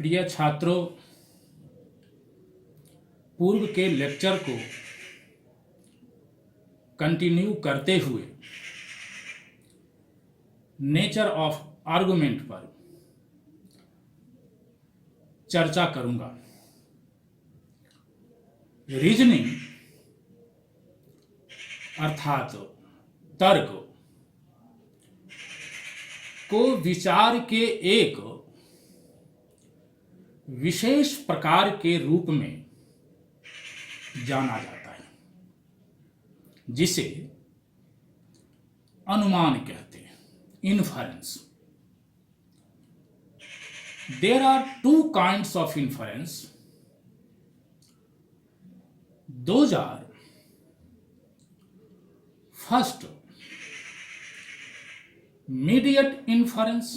प्रिय छात्रों, पूर्व के लेक्चर को कंटिन्यू करते हुए नेचर ऑफ आर्गुमेंट पर चर्चा करूंगा। रीजनिंग अर्थात तर्क को विचार के एक विशेष प्रकार के रूप में जाना जाता है, जिसे अनुमान कहते हैं, inference. There are two kinds of inference. Those are first immediate inference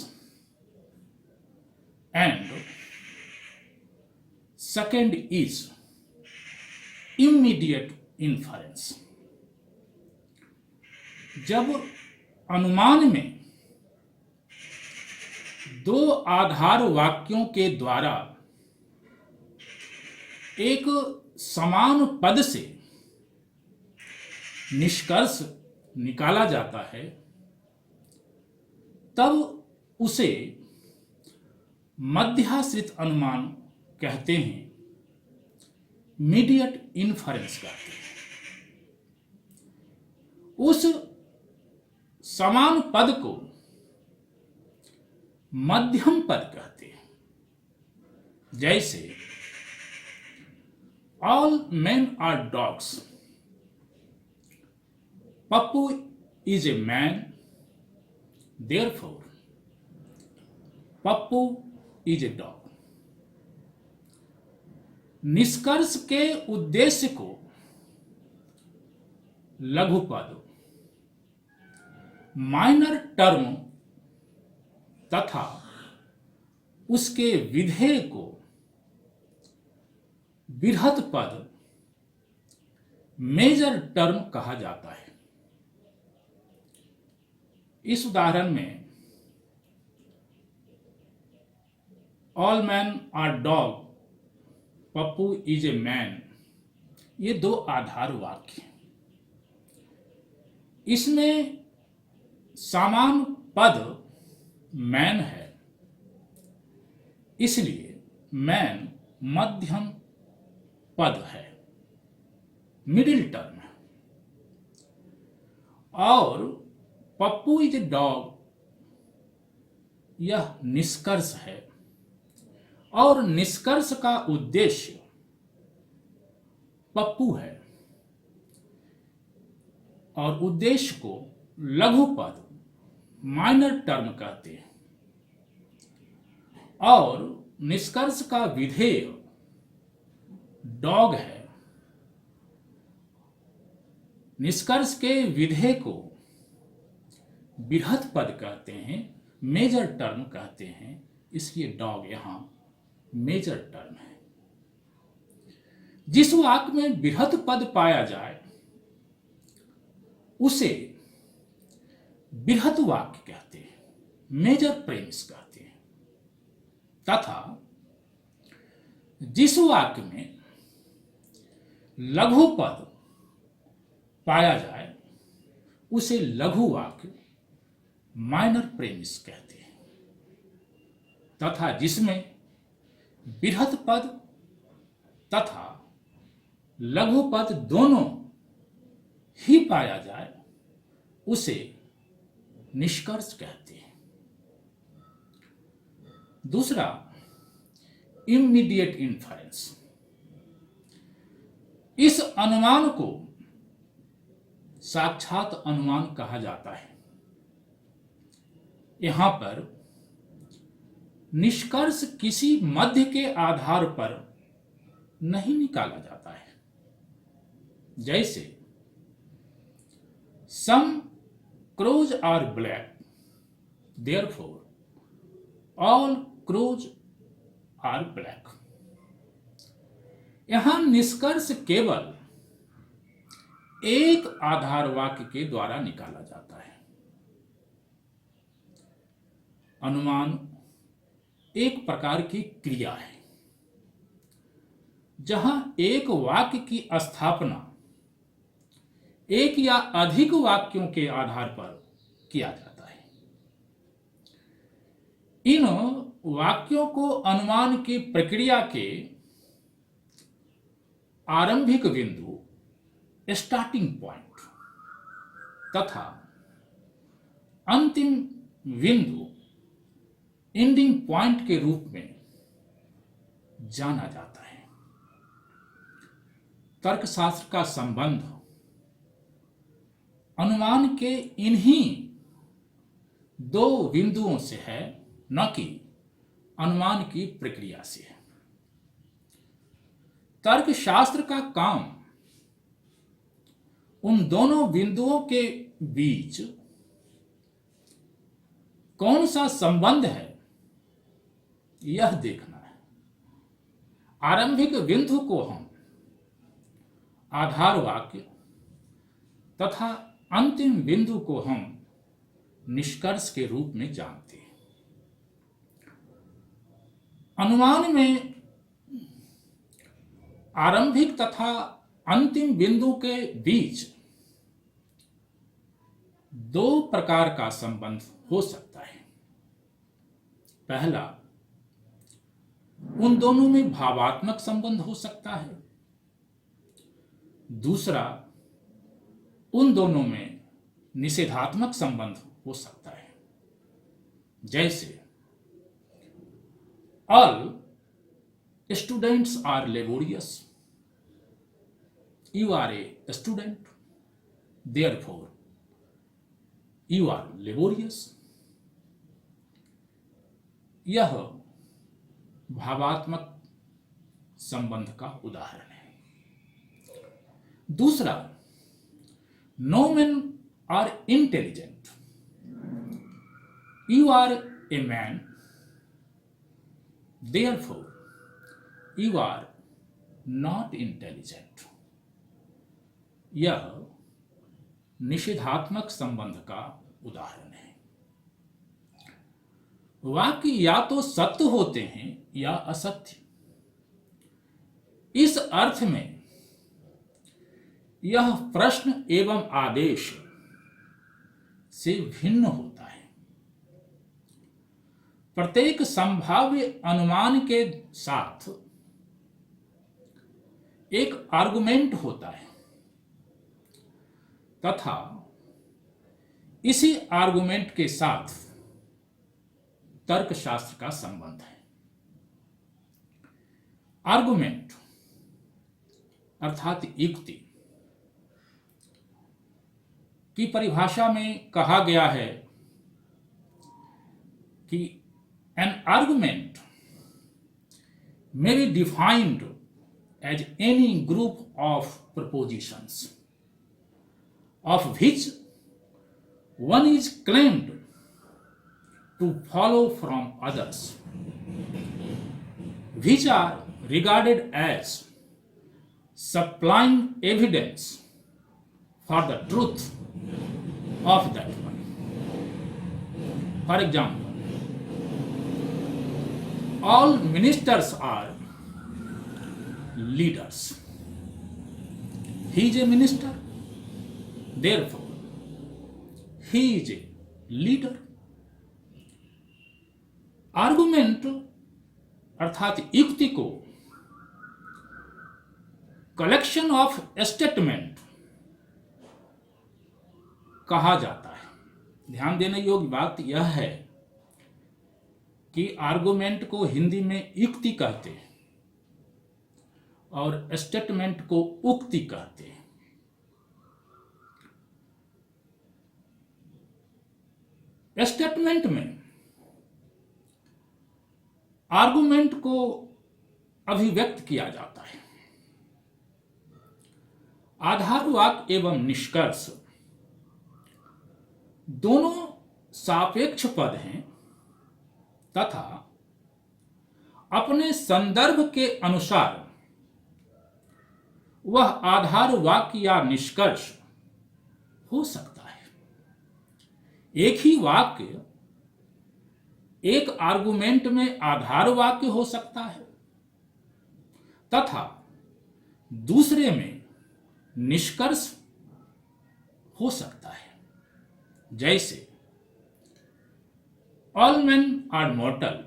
and second is immediate inference। जब अनुमान में दो आधार वाक्यों के द्वारा एक समान पद से निष्कर्ष निकाला जाता है, तब उसे मध्याश्रित अनुमान कहते हैं, मीडिएट इन्फरेंस कहते हैं। उस समान पद को मध्यम पद कहते हैं। जैसे all men are dogs, Pappu is a man, therefore Pappu is a dog. निष्कर्ष के उद्देश्य को लघु पद, माइनर टर्म तथा उसके विधेय को बृहत पद, मेजर टर्म कहा जाता है। इस उदाहरण में all man are dog, Pappu is a man, ये दो आधार वाक्य हैं। इसमें समान पद मैन है, इसलिए मैन मध्यम पद है, मिडिल टर्म है। और पप्पू इज ए डॉग, यह निष्कर्ष है, और निष्कर्ष का उद्देश्य पप्पू है, और उद्देश्य को लघु पद, माइनर टर्म कहते हैं। और निष्कर्ष का विधेय डॉग है। निष्कर्ष के विधेय को बृहत पद कहते हैं, मेजर टर्म कहते हैं, इसलिए डॉग यहां मेजर टर्म है। जिस वाक्य में बृहत पद पाया जाए उसे बृहत वाक्य कहते हैं, मेजर प्रेमिस कहते हैं, तथा जिस वाक्य में लघु पद पाया जाए उसे लघु वाक्य, माइनर प्रेमिस कहते हैं, तथा जिसमें बृहत पद तथा लघु पद दोनों ही पाया जाए उसे निष्कर्ष कहते हैं। दूसरा, इमीडिएट इन्फरेंस। इस अनुमान को साक्षात अनुमान कहा जाता है। यहां पर निष्कर्ष किसी मध्य के आधार पर नहीं निकाला जाता है। जैसे some crows are black, therefore all crows are black. यहां निष्कर्ष केवल एक आधार वाक्य के द्वारा निकाला जाता है। अनुमान एक प्रकार की क्रिया है जहां एक वाक्य की स्थापना एक या अधिक वाक्यों के आधार पर किया जाता है। इन वाक्यों को अनुमान की प्रक्रिया के आरंभिक बिंदु स्टार्टिंग पॉइंट तथा अंतिम बिंदु एंडिंग पॉइंट के रूप में जाना जाता है। तर्कशास्त्र का संबंध अनुमान के इन्हीं दो बिंदुओं से है, न कि अनुमान की प्रक्रिया से है। तर्कशास्त्र का काम उन दोनों बिंदुओं के बीच कौन सा संबंध है यह देखना है। आरंभिक बिंदु को हम आधार वाक्य तथा अंतिम बिंदु को हम निष्कर्ष के रूप में जानते हैं। अनुमान में आरंभिक तथा अंतिम बिंदु के बीच दो प्रकार का संबंध हो सकता है। पहला, उन दोनों में भावात्मक संबंध हो सकता है। दूसरा, उन दोनों में निषेधात्मक संबंध हो सकता है। जैसे all students are laborious, you are a student, therefore you are laborious. यह भावात्मक संबंध का उदाहरण है। दूसरा, no man are intelligent, you are a man, therefore you are not intelligent. यह निषेधात्मक संबंध का उदाहरण है। वाक्य या तो सत्य होते हैं या असत्य। इस अर्थ में यह प्रश्न एवं आदेश से भिन्न होता है। प्रत्येक संभाव्य अनुमान के साथ एक आर्गुमेंट होता है तथा इसी आर्गुमेंट के साथ तर्कशास्त्र का संबंध है। आर्गुमेंट अर्थात युक्ति की परिभाषा में कहा गया है कि an argument may be defined as any group of propositions of which one is claimed to follow from others, which are regarded as supplying evidence for the truth of that one. For example, all ministers are leaders. He is a minister, therefore he is a leader. Argument अर्थात युक्ति को collection of statement कहा जाता है। ध्यान देने योग्य बात यह है कि आर्गुमेंट को हिंदी में युक्ति कहते हैं और स्टेटमेंट को उक्ति कहते हैं। स्टेटमेंट में आर्गुमेंट को अभिव्यक्त किया जाता है। आधार वाक्य एवं निष्कर्ष दोनों सापेक्ष पद हैं तथा अपने संदर्भ के अनुसार वह आधार वाक्य या निष्कर्ष हो सकता है। एक ही वाक्य एक आर्गुमेंट में आधार वाक्य हो सकता है तथा दूसरे में निष्कर्ष हो सकता है। जैसे all man are mortal,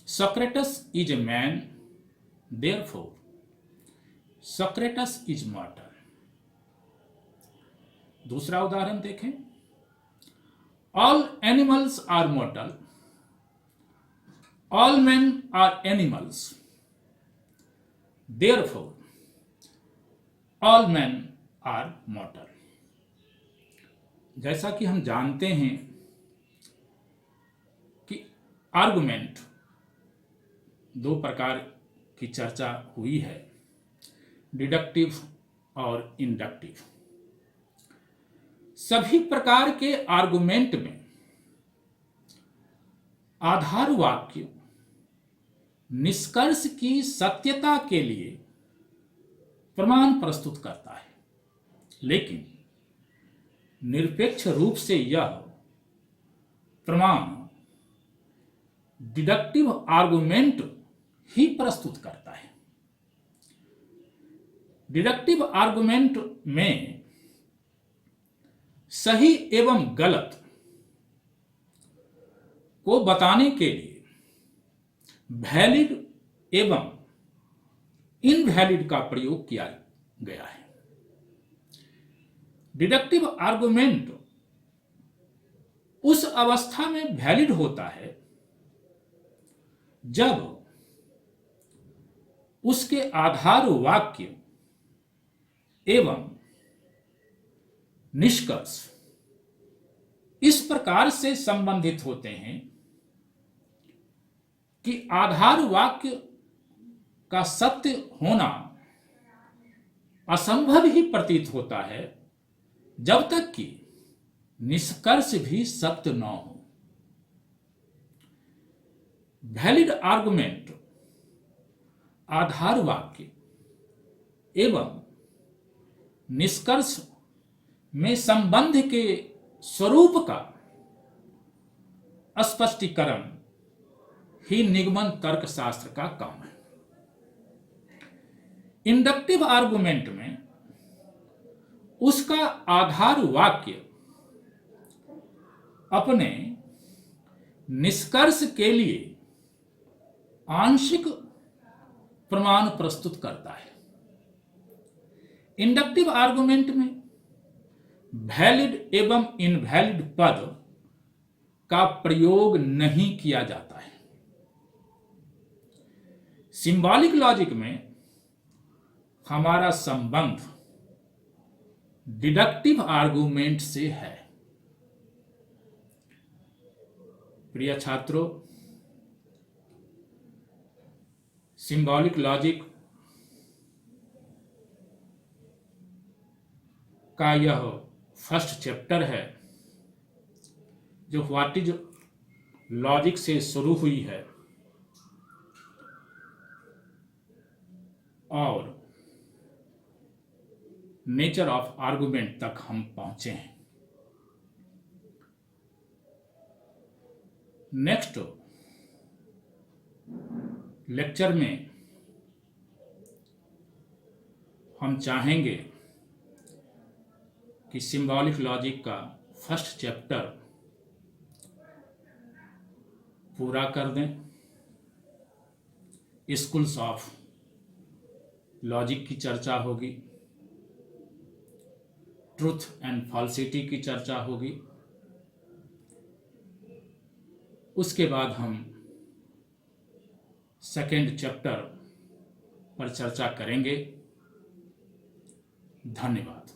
Socrates is a man, therefore Socrates is mortal। दूसरा उदाहरण देखें, all animals are mortal, all men are animals, therefore all men are mortal। जैसा कि हम जानते हैं कि आर्गुमेंट दो प्रकार की चर्चा हुई है, डिडक्टिव और इंडक्टिव। सभी प्रकार के आर्गुमेंट में आधार वाक्य निष्कर्ष की सत्यता के लिए प्रमाण प्रस्तुत करता है, लेकिन निरपेक्ष रूप से यह प्रमाण डिडक्टिव आर्गुमेंट ही प्रस्तुत करता है। डिडक्टिव आर्गुमेंट में सही एवं गलत को बताने के लिए वैलिड एवं इनवैलिड का प्रयोग किया गया है। डिडक्टिव आर्गुमेंट उस अवस्था में वैलिड होता है जब उसके आधार वाक्य एवं निष्कर्ष इस प्रकार से संबंधित होते हैं कि आधार वाक्य का सत्य होना असंभव ही प्रतीत होता है जब तक कि निष्कर्ष भी सत्य न हो। वैलिड आर्गुमेंट आधार वाक्य एवं निष्कर्ष में संबंध के स्वरूप का स्पष्टीकरण ही निगमन तर्कशास्त्र का काम है। इंडक्टिव आर्गुमेंट में उसका आधार वाक्य अपने निष्कर्ष के लिए आंशिक प्रमाण प्रस्तुत करता है। इंडक्टिव आर्गुमेंट में वैलिड एवं इनवैलिड पद का प्रयोग नहीं किया जाता है। सिंबॉलिक लॉजिक में हमारा संबंध डिडक्टिव आर्गुमेंट से है। प्रिय छात्रों, सिंबॉलिक लॉजिक का यह फर्स्ट चैप्टर है जो व्हाट इज लॉजिक से शुरू हुई है और नेचर ऑफ आर्गुमेंट तक हम पहुंचे हैं। नेक्स्ट लेक्चर में हम चाहेंगे कि सिंबॉलिक लॉजिक का फर्स्ट चैप्टर पूरा कर दें। स्कूल्स ऑफ लॉजिक की चर्चा होगी, ट्रुथ एंड फॉल्सिटी की चर्चा होगी। उसके बाद हम सेकेंड चैप्टर पर चर्चा करेंगे। धन्यवाद।